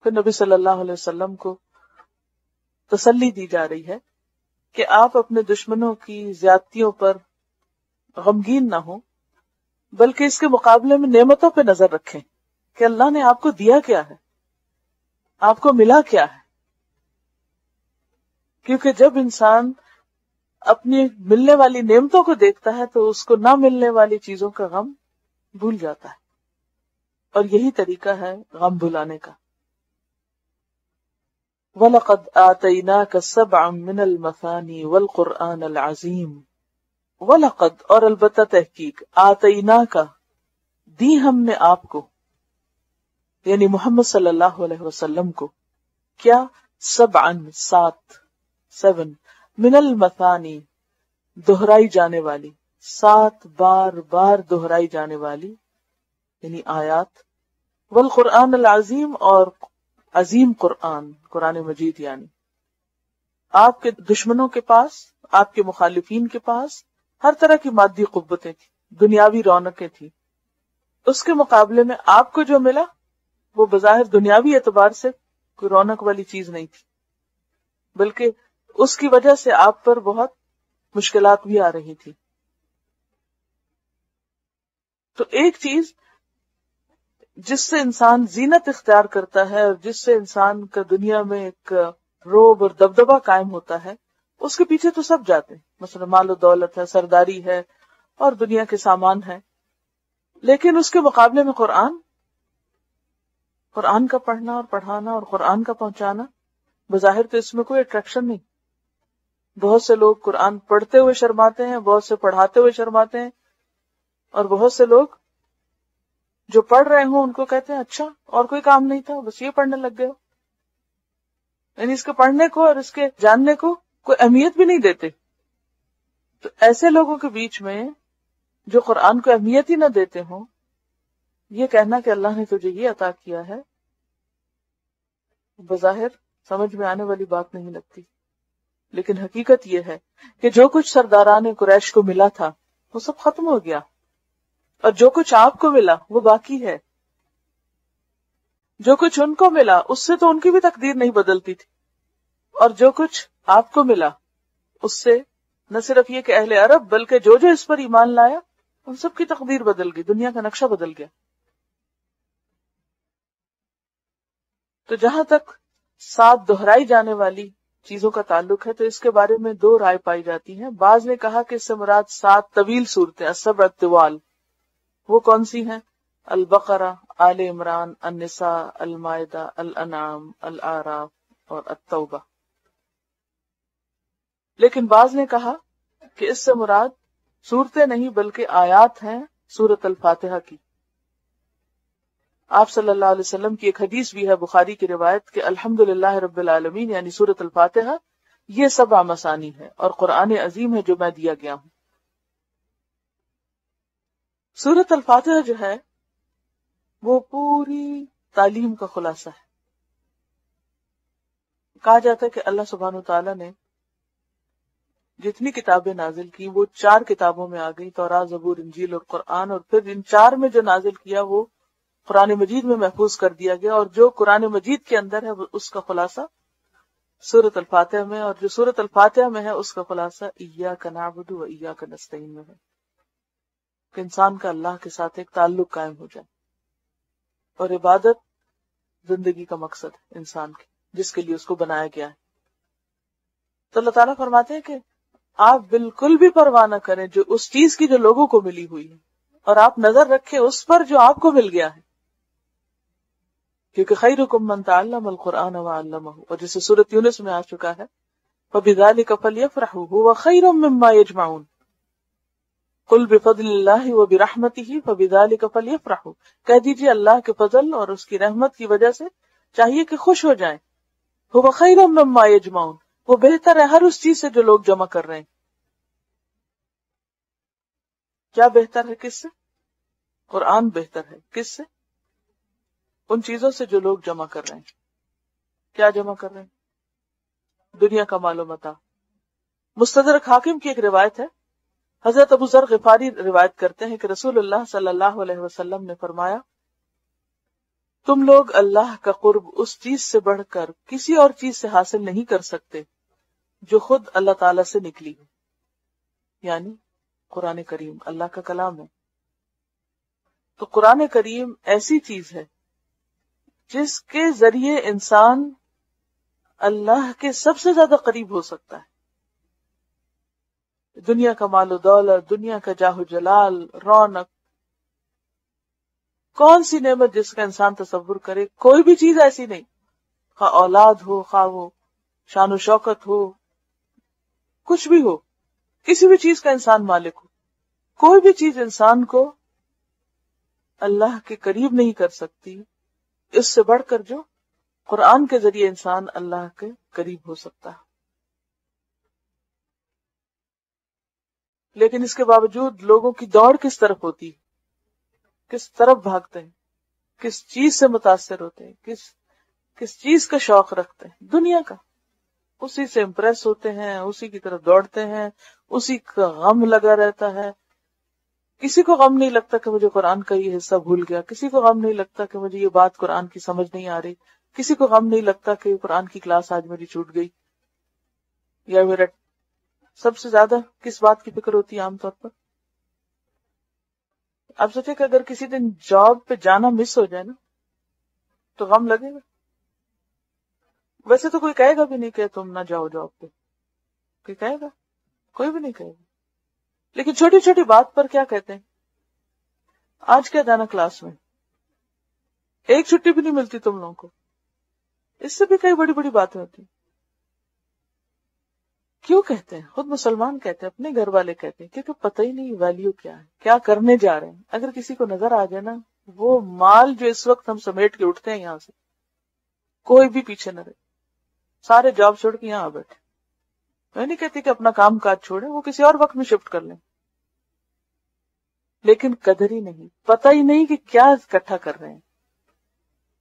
پھر نبی صلی اللہ علیہ وسلم کو تسلی دی جا رہی ہے کہ آپ اپنے دشمنوں کی زیادتیوں پر غمگین نہ ہوں، بلکہ اس کے مقابلے میں نعمتوں پہ نظر رکھیں کہ اللہ نے آپ کو دیا کیا ہے، آپ کو ملا کیا ہے. کیونکہ جب انسان اپنی ملنے والی نعمتوں کو دیکھتا ہے تو اس کو نہ ملنے والی چیزوں کا غم بھول جاتا ہے، اور یہی طریقہ ہے غم بھلانے کا. وَلَقَدْ آتَيْنَاكَ سَبْعًا مِنَ الْمَثَانِي وَالْقُرْآنَ الْعَظِيمِ. وَلَقَدْ اور البتہ تحقیق، آتَيْنَاكَ دی ہم نے آپ کو، یعنی محمد صلی اللہ علیہ وسلم کو، کیا؟ سبعن 7 من المثانی دہرائی جانے والی، 7 بار دہرائی جانے والی یعنی آیات، والقرآن العظیم اور عظیم قرآن مجید. یعنی آپ کے دشمنوں کے پاس، آپ کے مخالفین کے پاس ہر طرح کی مادی قوتیں تھیں، دنیاوی رونقیں تھیں. اس کے مقابلے میں آپ کو جو ملا وہ بظاہر دنیاوی اعتبار سے کوئی رونق والی چیز نہیں تھی، بلکہ اس کی وجہ سے آپ پر بہت مشکلات بھی آ رہی تھی. تو ایک چیز جس سے انسان زینت اختیار کرتا ہے اور جس سے انسان کا دنیا میں ایک رعب اور دبدبہ قائم ہوتا ہے، اس کے پیچھے تو سب جاتے ہیں، مثلا مال و دولت ہے، سرداری ہے اور دنیا کے سامان ہے. لیکن اس کے مقابلے میں قرآن کا پڑھنا اور پڑھانا اور قرآن کا پہنچانا، بظاہر تو اس میں کوئی اٹریکشن نہیں. بہت سے لوگ قرآن پڑھتے ہوئے شرماتے ہیں، بہت سے پڑھاتے ہوئے شرماتے ہیں، اور بہت سے لوگ جو پڑھ رہے ہوں ان کو کہتے ہیں اچھا اور کوئی کام نہیں تھا بس یہ پڑھنے لگ گئے ہو. یعنی اس کے پڑھنے کو اور اس کے جاننے کو کوئی اہمیت بھی نہیں دیتے. تو ایسے لوگوں کے بیچ میں جو قرآن کو اہمیت ہی نہ دیتے ہوں، یہ کہنا کہ اللہ نے تجھے یہ عطا کیا ہے، بظاہر سمجھ میں آنے والی بات نہیں لگتی. لیکن حقیقت یہ ہے کہ جو کچھ سرداران قریش کو ملا تھا وہ سب ختم ہو گیا، اور جو کچھ آپ کو ملا وہ باقی ہے. جو کچھ ان کو ملا اس سے تو ان کی بھی تقدیر نہیں بدلتی تھی، اور جو کچھ آپ کو ملا اس سے نہ صرف یہ کہ اہل عرب بلکہ جو اس پر ایمان لایا ان سب کی تقدیر بدل گئی، دنیا کا نقشہ بدل گیا. تو جہاں تک 7 دہرائی جانے والی چیزوں کا تعلق ہے تو اس کے بارے میں 2 رائے پائی جاتی ہیں. بعض نے کہا کہ اس سے مراد 7 طویل صورتیں، السبع الطوال، وہ کون سی ہیں؟ البقرہ، آل عمران، النساء، المائدہ، الانعام، الاعراف اور التوبہ. لیکن بعض نے کہا کہ اس سے مراد صورتیں نہیں بلکہ آیات ہیں سورۃ الفاتحہ کی. آپ صلی اللہ علیہ وسلم کی ایک حدیث بھی ہے بخاری کی روایت کہ الحمدللہ رب العالمین یعنی سورۃ الفاتحہ یہ 7 مثانی ہے اور قرآن عظیم ہے جو میں دیا گیا ہوں. سورۃ الفاتحہ جو ہے وہ پوری تعلیم کا خلاصہ ہے. کہا جاتا ہے کہ اللہ سبحانہ وتعالیٰ نے جتنی کتابیں نازل کی وہ 4 کتابوں میں آ گئی، توراۃ، زبور، انجیل اور قرآن، اور پھر ان 4 میں جو نازل کیا وہ قرآن مجید میں محفوظ کر دیا گیا، اور جو قرآن مجید کے اندر ہے اس کا خلاصہ سورۃ الفاتحہ میں، اور جو سورۃ الفاتحہ میں ہے اس کا خلاصہ ایاک نعبد و ایاک نستعین میں ہے، کہ انسان کا اللہ کے ساتھ ایک تعلق قائم ہو جائے. اور عبادت زندگی کا مقصد ہے انسان کی، جس کے لیے اس کو بنایا گیا ہے. تو اللہ تعالیٰ فرماتے ہیں کہ آپ بالکل بھی پرواہ نہ کریں جو اس چیز کی جو لوگوں کو ملی ہوئی ہے، اور آپ نظر رکھیں اس پر جو آپ کو مل گیا ہے، کیونکہ خیرکم من تعلم القرآن وعلمہ، اور جسے سورۃ یونس میں آ چکا ہے فبذلک فلیفرحوا ھو خیر مما یجمعون، قل بفضل اللہ وبرحمتہ فبذلک فلیفرحوا، کہہ دیجیے اللہ کے فضل اور اس کی رحمت کی وجہ سے چاہیے کہ خوش ہو جائیں. ھو خیر مما یجمعون، وہ بہتر ہے ہر اس چیز سے جو لوگ جمع کر رہے ہیں. کیا بہتر ہے؟ کس سے؟ قرآن بہتر ہے. کس سے؟ ان چیزوں سے جو لوگ جمع کر رہے ہیں. کیا جمع کر رہے ہیں؟ دنیا کا مال و متاع. مستدرک حاکم کی ایک روایت ہے، حضرت ابو ذر غفاری روایت کرتے ہیں کہ رسول اللہ صلی اللہ علیہ وسلم نے فرمایا تم لوگ اللہ کا قرب اس چیز سے بڑھ کر کسی اور چیز سے حاصل نہیں کر سکتے جو خود اللہ تعالی سے نکلی ہو، یعنی قرآن کریم اللہ کا کلام ہے۔ تو قرآن کریم ایسی چیز ہے جس کے ذریعے انسان اللہ کے سب سے زیادہ قریب ہو سکتا ہے۔ دنیا کا مال و دولت، دنیا کا جاہ و جلال، رونق، کون سی نعمت جس کا انسان تصور کرے، کوئی بھی چیز ایسی نہیں، خواہ اولاد ہو، خواہ وہ شان و شوکت ہو، کچھ بھی ہو، کسی بھی چیز کا انسان مالک ہو، کوئی بھی چیز انسان کو اللہ کے قریب نہیں کر سکتی اس سے بڑھ کر جو قرآن کے ذریعے انسان اللہ کے قریب ہو سکتا ہے۔ لیکن اس کے باوجود لوگوں کی دوڑ کس طرف ہوتی ہے، کس طرف بھاگتے ہیں، کس چیز سے متاثر ہوتے ہیں، کس چیز کا شوق رکھتے ہیں؟ دنیا کا، اسی سے امپریس ہوتے ہیں، اسی کی طرف دوڑتے ہیں، اسی کا غم لگا رہتا ہے۔ کسی کو غم نہیں لگتا کہ مجھے قرآن کا یہ حصہ بھول گیا، کسی کو غم نہیں لگتا کہ مجھے یہ بات قرآن کی سمجھ نہیں آ رہی، کسی کو غم نہیں لگتا کہ قرآن کی کلاس آج میری چھوٹ گئی، یا میرا سب سے زیادہ کس بات کی فکر ہوتی ہے عام طور پر؟ آپ سوچیں کہ اگر کسی دن جاب پہ جانا مس ہو جائے نا تو غم لگے گا؟ ویسے تو کوئی کہے گا بھی نہیں کہ تم نہ جاؤ جاب پہ، کوئی کہے گا؟ کوئی بھی نہیں کہے گا۔ لیکن چھوٹی چھوٹی بات پر کیا کہتے ہیں، آج کیا جانا کلاس میں، ایک چھٹی بھی نہیں ملتی تم لوگوں کو، اس سے بھی کئی بڑی بڑی باتیں ہوتی ہیں۔ کیوں کہتے ہیں؟ خود مسلمان کہتے ہیں، اپنے گھر والے کہتے ہیں، کیونکہ پتہ ہی نہیں ویلیو کیا ہے، کیا کرنے جا رہے ہیں۔ اگر کسی کو نظر آ جائے نا، وہ مال جو اس وقت ہم سمیٹ کے اٹھتے ہیں یہاں سے، کوئی بھی پیچھے نہ رہے، سارے جاب چھوڑ کے یہاں آ بیٹھے۔ میں نہیں کہتی کہ اپنا کام کاج چھوڑیں، وہ کسی اور وقت میں شفٹ کر لیں، لیکن قدر ہی نہیں، پتہ ہی نہیں کہ کیا اکٹھا کر رہے ہیں۔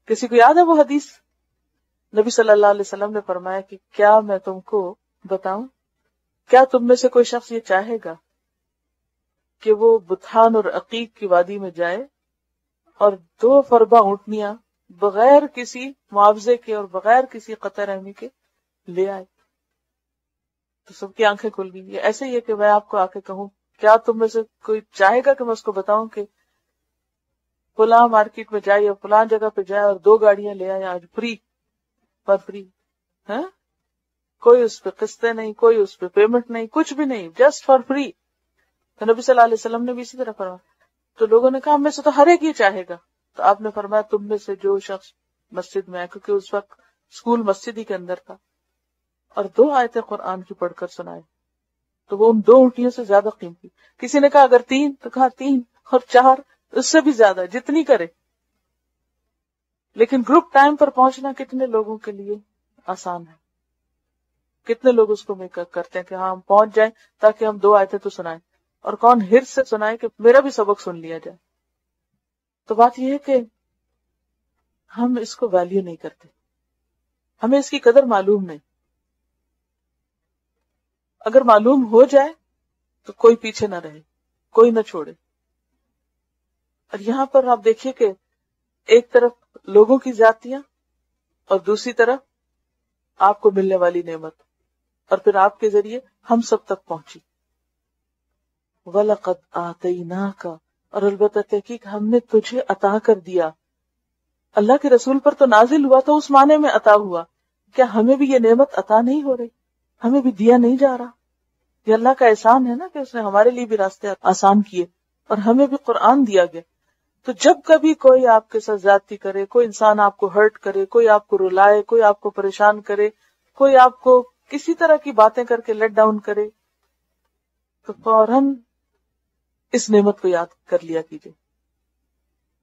کسی کو یاد ہے وہ حدیث؟ نبی صلی اللہ علیہ وسلم نے فرمایا کہ کیا میں تم کو بتاؤں، کیا تم میں سے کوئی شخص یہ چاہے گا کہ وہ بطحان اور عقیق کی وادی میں جائے اور 2 فربہ اونٹنیاں بغیر کسی معاوضے کے اور بغیر کسی قطع رحمی کے لے آئے؟ تو سب کی آنکھیں کھل گئی۔ یہ ایسے ہی ہے کہ میں آپ کو آ کے کہوں کیا تم میں سے کوئی چاہے گا کہ میں اس کو بتاؤں کہ فلاں مارکیٹ میں جائے یا فلاں جگہ پہ جائے اور 2 گاڑیاں لے آئے آج فری، پر فری، ہاں، کوئی اس پہ قسطیں نہیں، کوئی اس پہ پیمنٹ نہیں، کچھ بھی نہیں، جسٹ فار فری۔ تو نبی صلی اللہ علیہ وسلم نے بھی اسی طرح فرمایا۔ تو لوگوں نے کہا ہم میں سے تو ہر ایک یہ چاہے گا، تو آپ نے فرمایا تم میں سے جو شخص مسجد میں آئے، کیونکہ اس وقت اسکول مسجد ہی کے اندر تھا، اور 2 آیتیں قرآن کی پڑھ کر سنائے، تو وہ ان 2 اونٹیوں سے زیادہ قیمتی۔ کسی نے کہا اگر 3 تو کہا 3 اور 4، اس سے بھی زیادہ، جتنی کرے۔ لیکن گروپ ٹائم پر پہنچنا کتنے لوگوں کے لیے آسان ہے؟ کتنے لوگ اس کو میک اپ کرتے ہیں کہ ہاں ہم پہنچ جائیں تاکہ ہم 2 آیتیں تو سنائیں، اور کون حرص سے سنائے کہ میرا بھی سبق سن لیا جائے۔ تو بات یہ ہے کہ ہم اس کو ویلیو نہیں کرتے، ہمیں اس کی قدر معلوم نہیں۔ اگر معلوم ہو جائے تو کوئی پیچھے نہ رہے، کوئی نہ چھوڑے۔ اور یہاں پر آپ دیکھیے کہ ایک طرف لوگوں کی زیادتیاں اور دوسری طرف آپ کو ملنے والی نعمت، اور پھر آپ کے ذریعے ہم سب تک پہنچی۔ وَلَقَدْ آتَيْنَاكَ، اور البتہ تحقیق ہم نے تجھے عطا کر دیا۔ اللہ کے رسول پر تو نازل ہوا تو اس معنی میں عطا ہوا، کیا ہمیں بھی یہ نعمت عطا نہیں ہو رہی؟ ہمیں بھی دیا نہیں جا رہا؟ یہ اللہ کا احسان ہے نا کہ اس نے ہمارے لیے بھی راستے آسان کیے اور ہمیں بھی قرآن دیا گیا۔ تو جب کبھی کوئی آپ کے ساتھ زیادتی کرے، کوئی انسان آپ کو ہرٹ کرے، کوئی آپ کو رلائے، کوئی آپ کو پریشان کرے، کوئی آپ کو کسی طرح کی باتیں کر کے لیٹ ڈاؤن کرے، تو فوراً اس نعمت کو یاد کر لیا کیجیے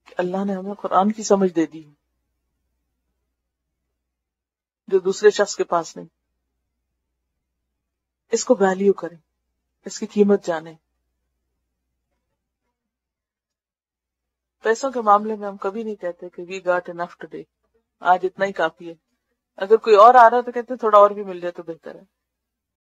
کہ اللہ نے ہمیں قرآن کی سمجھ دے دی جو دوسرے شخص کے پاس نہیں۔ اس کو ویلیو کریں، اس کی قیمت جانیں۔ پیسوں کے معاملے میں ہم کبھی نہیں کہتے کہ وی گاٹ انف ٹوڈے، آج اتنا ہی کافی ہے۔ اگر کوئی اور آ رہا ہے تو کہتے ہیں تھوڑا اور بھی مل جائے تو بہتر ہے۔